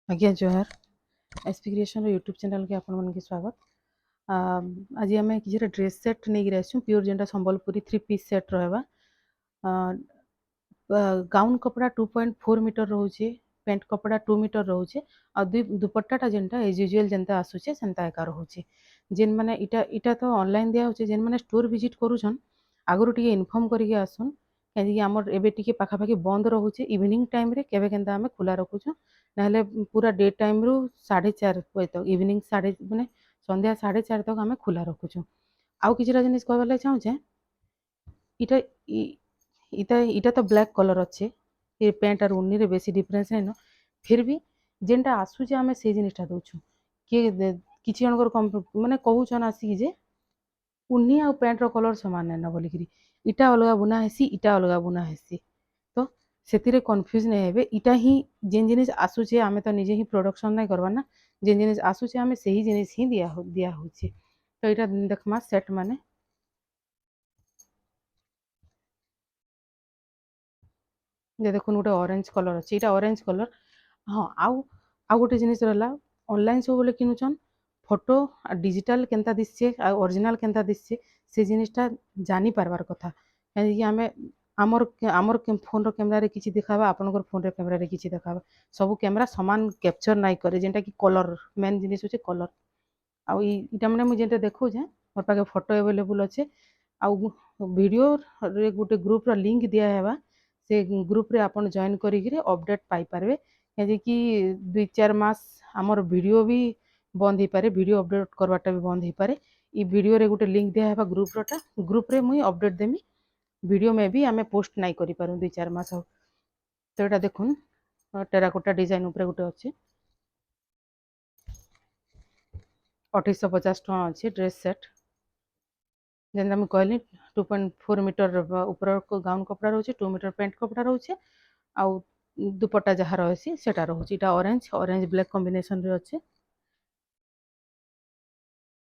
आज्ञा जोहार SP creation YouTube channel के आपण मन के स्वागत। आज आम किसी ड्रेस सेट नहीं आसू प्योर जेनटा संबलपुरी 3 पीस सेट रहा। गाउन कपड़ा 2.4 मीटर रोचे, पेंट कपड़ा 2 मीटर रोचे आ दुपट्टा जेनटा एज यूजुअल जेनता आसुचे सेनता एका रोचे। जेन माने इटा इटा तो ऑनलाइन दिया होचे, जेन माने स्टोर विजिट करूछन आगु टिके इन्फॉर्म करके आसुन कहीं आमर एबे टिके पाखापाखि बंद रोचे। इवनिंग टाइम रे केबे केनता आमे खुला रखुछन ना पूरा डे टाइम रू 4:30 बजे तक इवनिंग साढ़े माने संध्या 4:30 तक आमे खुला रखुछन। आउ किछटा जिनिस कहबाले चाहूचे इटा इटा इटा तो ब्लैक कलर अच्छे, ये पेंट और उन्नी रे बेसी डिफरेंस है न। फिर भी जेनटा आसुचे आमे से जिनिसटा दउछु कि किछि जनकर माने कहूछन आसी जे उन्नी आ पेंट रो कलर समान है ना बोलिकी इटा अलगा बुना हेसी इटा अलगा बुना हेसी। तो से कन्फ्यूज नहीं हेबे। इटा ही जेन जिनिस आसुचे आमे तो निजे ही प्रोडक्शन नहीं करवा ना, जेन जिनिस आसुचे आमे से ही जिनिस ही दिया होचे। तो इटा देखमा सेट माने जे देखुन गोटे ऑरेंज कलर अच्छे, इटा ऑरेंज कलर। हाँ आउ गोटे जिनिस रहा ऑनलाइन सब बोले किनुचन फोटो डिजिटल केनता दिसचे आ ओरिजिनल केनता दिसचे से जिनिसटा जानी पारबार कथा। कहीं आमे आमर आमर फोन रो कैमरा रे किछि देखाबा, आपनकर फोन रे कैमरा रे किछि देखाबा, सब कैमरा समान कैप्चर नाइ करे जेनटा कि कलर मेन जिनिस होचे कलर। आउ इटा माने मु जेनटा देखौ जे मोर पाखे फोटो अवेलेबल अच्छे। आउ वीडियो रे गोटे ग्रुप रो लिंक दिया हेबा, से ग्रुप रे आपन जॉइन करिक अपडेट पाई पारबे। कहीं कि 2-4 मास आमर वीडियो भी बंद हो पारे, वीडियो अपडेट करवाटा भी बंद हो पारे। ई वीडियो रे गोटे लिंक दिया हेबा ग्रुप रोटा, ग्रुप रे मुई अपडेट देमी। वीडियो में भी आमे पोस्ट नाइ करि पारू 2-4 मास। तो एटा देखुन टेराकोटा डिजाइन ऊपर गोटे अच्छे 2850 टका अच्छे ड्रेस सेट। जेनता मुझे कहली 2.4 मीटर ऊपर गाउन कपड़ा रोचे, 2 मीटर पेंट कपड़ा रोचे आउ दुपट्टा जहाँ रही सेटा रोचे। इटा ऑरेंज ऑरेंज ब्लैक कॉम्बिनेशन रे अच्छे।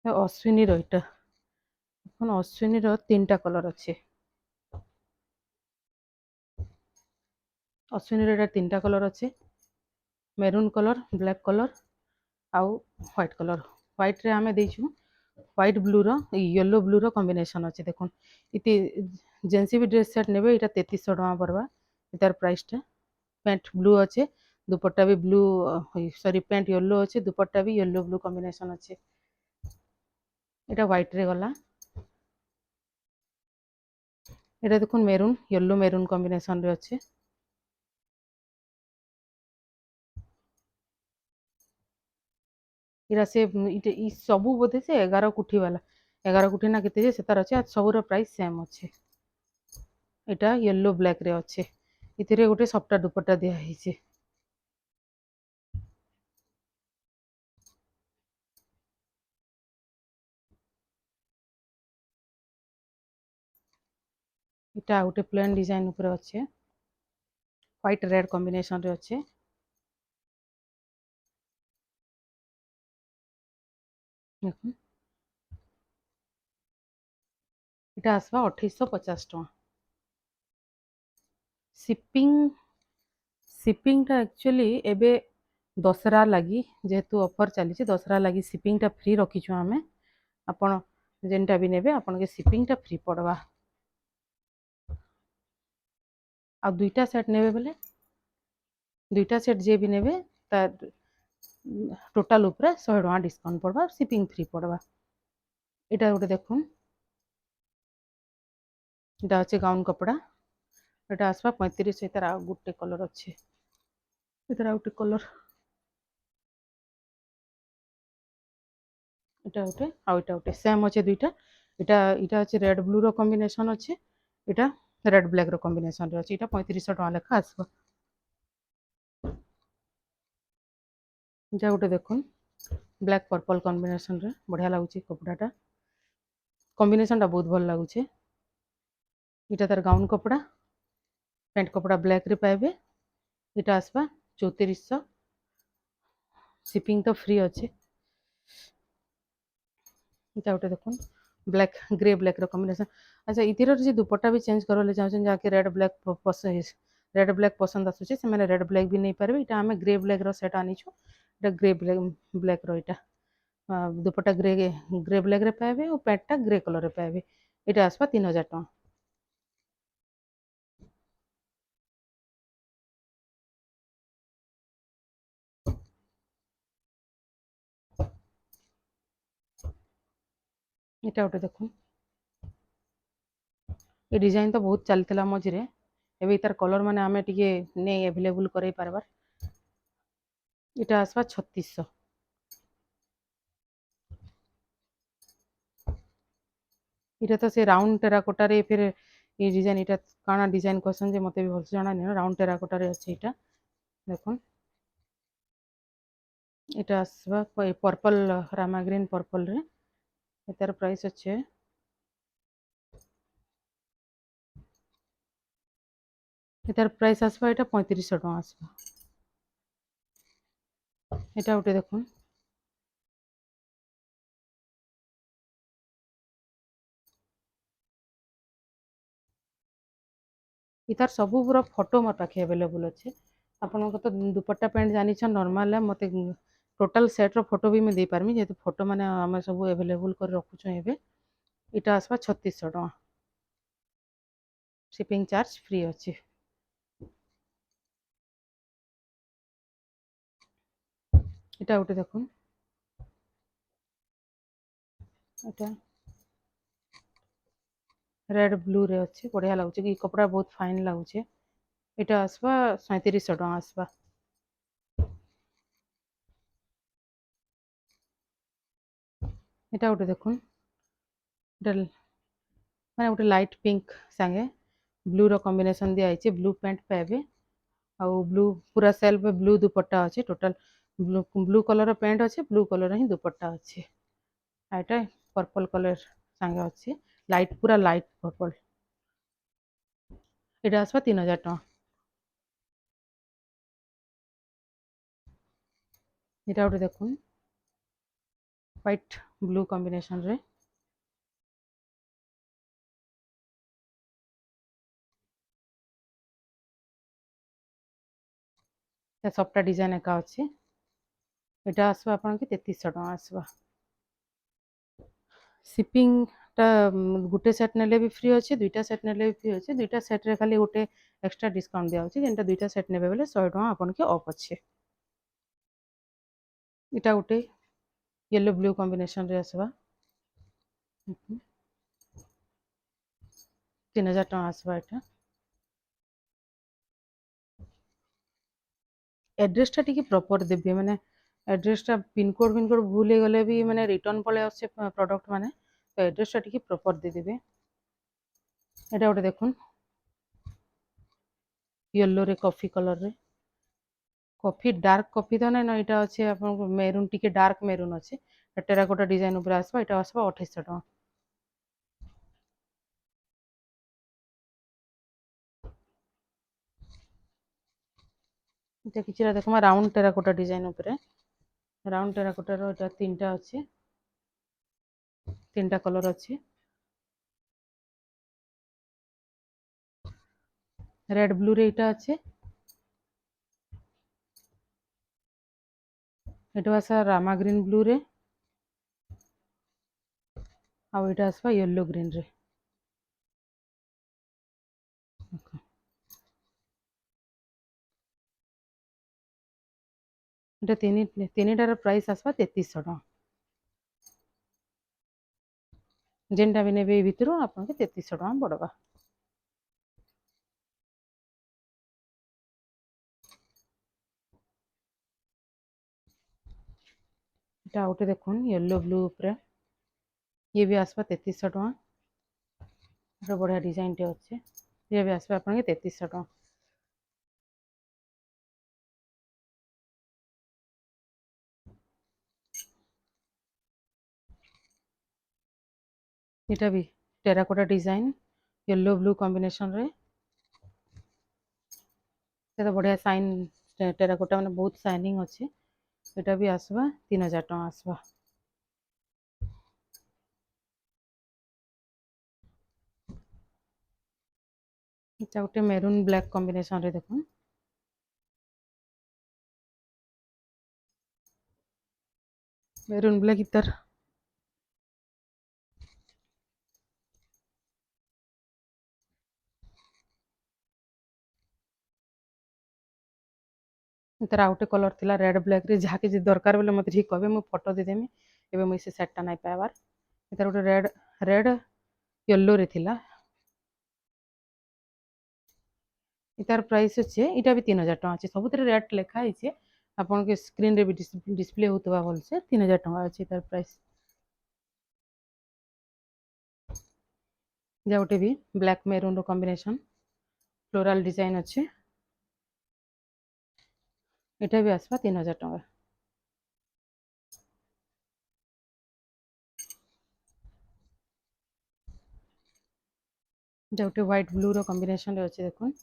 अश्विनी रईटा अश्विनी रो 3टा कलर अच्छे। अश्विनी रो 3टा कलर अच्छे, मेरून कलर, ब्लैक कलर आउ व्हाइट कलर। व्हाइट रे आमे देइछु व्हाइट ब्लू रो येलो ब्लू रो कॉम्बिनेशन अच्छे। देखुन इति जेंसी भी ड्रेस सेट नेबे इटा 3300 टका पड़वा इतार प्राइस टा। पेंट ब्लू अच्छे, दुपट्टा भी ब्लू सॉरी पेंट येलो अच्छे, दुपट्टा भी येलो ब्लू कॉम्बिनेशन अच्छे। इटा व्हाइट रे गला। इटा देखुन मेरून येलो मेरून कॉम्बिनेशन रे अच्छे। इरा से इटे ई सबु बोधे से 11 कुठी वाला 11 कुठी ना केते जे सेतार अच्छे। सबुर प्राइस सेम अच्छे। इटा येलो ब्लैक रे अच्छे, इथिरे गोटे सफ्टा दुपट्टा दिया ହେଇছে। इटा गोटे प्लेन डिजाइन ऊपर अच्छे, व्हाइट रेड कॉम्बिनेशन रे अच्छे। देखुन इटा आसवा 2850 टका। शिपिंग शिपिंग टा एक्चुअली एबे दसरा लगी जेहेतु ऑफर चली दसरा लगी शिपिंग टा फ्री रखीछु आमे। आपण जेनटा भी नेबे आपण के शिपिंग टा फ्री पड़वा। आ दुईटा सेट नेबे बेले दुईटा सेट जे भी नेबे तार टोटाल ऊपर 100 टका डिस्काउंट पड़वा, शिपिंग फ्री पड़वा। इटा गोटे देखुन इटा अच्छे गाउन कपड़ा, इटा आसवा 3500। इतार आ गोटे कलर अच्छे, इतार आ गोटे कलर इटा गोटे आ इटा गोटे सेम अच्छे दुईटा। इटा इटा अच्छे रेड ब्लू रो कॉम्बिनेशन अच्छे, इटा रेड ब्लैक रो कॉम्बिनेशन रे अच्छे। इटा 3500 टका लेखा आसवा। जा गोटे देखुन ब्लैक पर्पल कॉम्बिनेशन रे बढ़िया लागुची कपड़ाटा, कॉम्बिनेशन टा बहुत भल लागुचे। इटा तार गाउन कपड़ा, पेंट कपड़ा ब्लैक रे पाइबे। इटा आसवा 3400, शिपिंग तो फ्री अच्छे। इटा गोटे देखुन ब्लैक ग्रे ब्लैक रो कॉम्बिनेशन। अच्छा इतिर जे दुपट्टा भी चेंज करले चाहछन जाके रेड ब्लैक रेड ब्लैक पसंद आसुचे से मैंने रेड ब्लैक भी नहीं पारे। इटा आम ग्रे ब्लैक रो सेट आनीछु। इटा ग्रे ब्लैक ब्लैक रो इटा दुपट्टा ग्रे ग्रे ब्लैक रे पाइबे और पैंटटा ग्रे कलर रे पाइबे। इटा आसबा 3000 टଙ୍କା। इटा गोटे देखुन ये डिजाइन तो बहुत चलता मझे एवं तार कलर माने आमे टिके नहीं अवेलेबल कर पारबार। इटा आसबा 3600। इटा तो से राउंड टेराकोटा रे फिर ये डिजाइन इटा काना डिजाइन कहसन जे मते भी भल से जाना नहीं राउंड टेराकोटा रे अछि। इटा देखुन इटा आसबा पर्पल रामा ग्रीन पर्पल रे तार प्राइस अच्छे तार प्राइस आसबा इटा 3500 टଙ୍କା आसबा। इटा गोटे देखुन इतार सबू पूरा फोटो मोर पाखे अवेलेबल अच्छे। आपन तो दुपट्टा पैंट जानी नॉर्मल है मते टोटल सेट रो फोटो भी मैं दे पारमी जेहेतु फोटो माने आमे सब अवेलेबल कर रखुछो एबे। इटा आसबा 3600 टଙ୍କା। शिपिंग चार्ज फ्री अच्छे। इटा गोटे देखुन इटा रेड ब्लू रे अच्छे बढ़िया लगुचे कि कपड़ा बहुत फाइन लगुचे। इटा आसबा 3700 टଙ୍କା आसबा। इटा गोटे देखुन इटा माने गोटे लाइट पिंक संगे ब्लू रो कॉम्बिनेशन दिया है। ब्लू पैंट पाइबे आउ ब्लू पूरा सेल्फ ब्लू दुपट्टा अच्छे total blue blue colour pant अच्छे ब्लू कलर ही दुपट्टा अच्छे। एटा पर्पल कलर संगे अच्छे लाइट पूरा लाइट पर्पल। इटा आसबा 3000 टଙ୍କା। इटा गोटे देखुन व्हाइट ब्लू कॉम्बिनेशन रे सबटा डिजाइन एका अच्छे। इटा आसबा आपन के 3300 टଙ୍କା आसबा। शिपिंग टा गुटे सेट नेले भी फ्री अच्छे दुईटा सेट नेले भी फ्री अच्छे। दुईटा सेट रे खाली गोटे एक्स्ट्रा डिस्काउंट दिया होची जेनटा दुईटा सेट नेबे बेले 100 टଙ୍କା आपन के ऑफ अच्छे। इटा गोटे येलो ब्लू कॉम्बिनेशन रे आसबा 3000 टଙ୍କା आसबा। इटा एड्रेस टा टिके प्रॉपर देबे माने एड्रेस टा पिन कोड भूल हो गले भी माने रिटर्न पळे आसे प्रोडक्ट माने तो एड्रेस टा टिके प्रॉपर दे देबे। एटा गोटे देखुन येलो रे कॉफी कलर रे कॉफी डार्क कॉफी तो ना इटा अच्छे आपन मेरून टिके डार्क मेरून अच्छे टेराकोटा डिजाइन ऊपर आसबा। इटा आसबा 2800 टଙ୍କା। इटा किछरा देखमा राउंड टेराकोटा डिजाइन ऊपर राउंड टेराकोटा रो इटा तीनटा अच्छे तीनटा कलर अच्छे रेड ब्लू रे इटा अच्छे। इटा आसा रामा ग्रीन ब्लू रे आउ इटा आसबा येलो ग्रीन रे। इटा तीनिटार प्राइस आसबा 3300 टଙ୍କା। जेनटा भी नेबे भितरु आपन के 3300 टଙ୍କା पड़बा। इटा गोटे देखुन येलो ब्लू ऊपर ये भी आसबा 3300 टଙ୍କା। इटा बढ़िया डिजाइन टे अच्छे ये भी आसबा आपन के 3300 टଙ୍କା। इटा भी terracotta design yellow blue combination रे तो बढ़िया साइन टेराकोटा माने बहुत शाइनिंग अच्छे। इटा भी आसबा 3000 टଙ୍କା आसबा। ଏଟା ଗୋଟେ ମେରୁନ୍ ବ୍ଲାକ୍ କମ୍ବିନେସନରେ ଦେଖୁନ୍ ମେରୁନ୍ ବ୍ଲାକ୍ ଇତାର ଏତାର ଆଉ ଗୋଟେ କଲର୍ ଥିଲା ରେଡ୍ ବ୍ଲାକ୍ରେ ଯାହାକେ ଯଦି ଦରକାର ବୋଲେ ମୋତେ ଟିକେ କହିବେ ମୁଁ ଫଟୋ ଦେଇଦେମି ଏବେ ମୁଇଁ ସେ ସେଟ୍ଟା ନାଇଁ ପାଇବାର୍ ଏତାର ଗୋଟେ ରେଡ୍ ୟେଲୋରେ ଥିଲା ଏତାର ପ୍ରାଇସ୍ ଅଛେ ଏଇଟା ବି 3000 ଟଙ୍କା ଅଛି ସବୁଥିରେ ରେଟ୍ ଲେଖା ହେଇଛେ ଆପଣଙ୍କ ସ୍କ୍ରିନ୍ରେ ବି ଡିସପ୍ଲେ ହେଉଥିବା ଭଲସେ 3000 ଟଙ୍କା ଅଛି ତାର ପ୍ରାଇସ୍ ଯା ଗୋଟେ ବି ବ୍ଲାକ୍ ମେରୁନ୍ର କମ୍ବିନେସନ୍ ଫ୍ଲୋରାଲ୍ डिजाइन अच्छे एटा भी आसवा 3000 टଙ୍କା जा गोटे व्हाइट ब्लू रो कॉम्बिनेशन रे अच्छे देखुन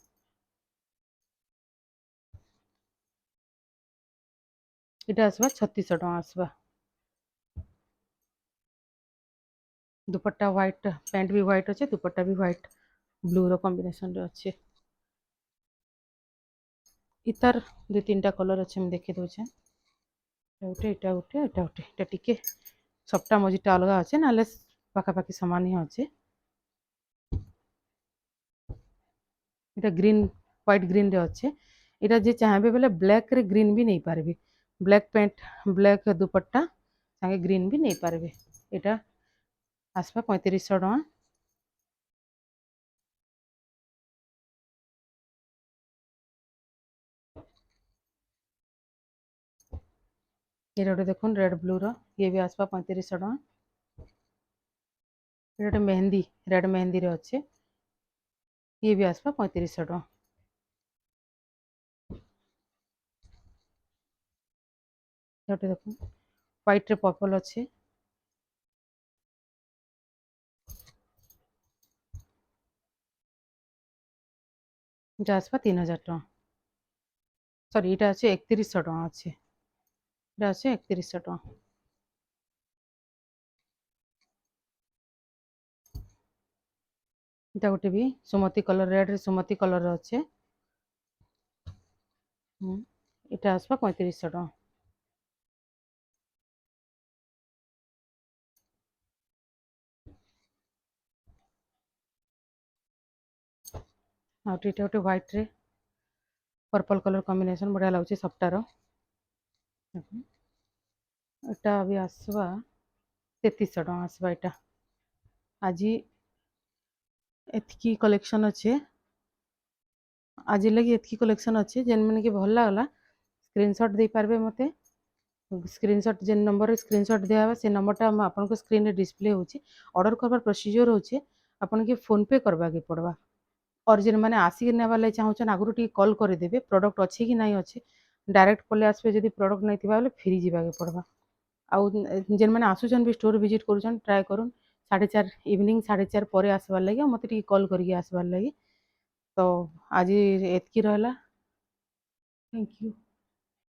एटा आसवा 3600 टଙ୍କା आसवा दुपट्टा व्हाइट पैंट भी व्हाइट अच्छे दुपट्टा भी व्हाइट ब्लू रो कॉम्बिनेशन रे अच्छे इतार दु तीन टा कलर अच्छे मैं देखि दउछे गोटे एटा गोटे एटा गोटे एटा टिके सबटा मझिटा अलगा अच्छे नाले पाखापाखि समान ही अच्छे এটা গ্রিন হোয়াইট গ্রিন রে আছে এটা যে চাইবে বলে ব্ল্যাক রে গ্রিন भी नहीं पारबे ब्लैक पैंट ब्लैक दुपट्टा संगे ग्रीन भी नहीं पारबे এটা आसपा 3500 टଙ୍କା ये गोटे देखुन रेड ब्लू रो ये भी आसपा 3500 टଙ୍କା ये गोटे मेहंदी रेड मेहंदी रे अच्छे ये भी आसपा 3500 टଙ୍କା गोटे देखुन व्हाइट रे पर्पल अच्छे এটা आसपा 3000 टଙ୍କା सॉरी এটা আছে 3100 टଙ୍କା আছে এটা আছে 3100 टଙ୍କା এটা गोटे भी सुमति कलर रेड रे सुमति कलर अच्छे এটা आसपा 3500 टଙ୍କା आउ एटा गोटे व्हाइट रे पर्पल कलर कॉम्बिनेशन बढ़िया लगुच सबटार एटा भी आसवा 3300 टଙ୍କା आसवा एटा आज एतकी कलेक्शन अच्छे आज लगी एतकी कलेक्शन अच्छे जेन मैंने कि भल लगला स्क्रीनशॉट दे पारबे मते स्क्रीनशॉट जेन नंबर स्क्रीनशॉट दिया से नंबरटा आपन स्क्रीन रे डिस्प्ले होची ऑर्डर करबार प्रोसीजर होची आपन के फोन पे करबा के पड़वा और जेन माने आसी नेबा ले चाहछन आगुरु टी कॉल कर देबे प्रोडक्ट अच्छे कि नहीं अच्छे डायरेक्ट कॉल आसबे जदि प्रोडक्ट नहीं थिबा बोले फेरी जीवा के पड़वा आउ जेन माने आसुचन भी स्टोर विजिट करूचन ट्राई करूँ 4:30 इवनिंग 4:30 पर आसबार लगे मत कॉल करके आसबार लगे तो आज एतकी रहला थैंक यू।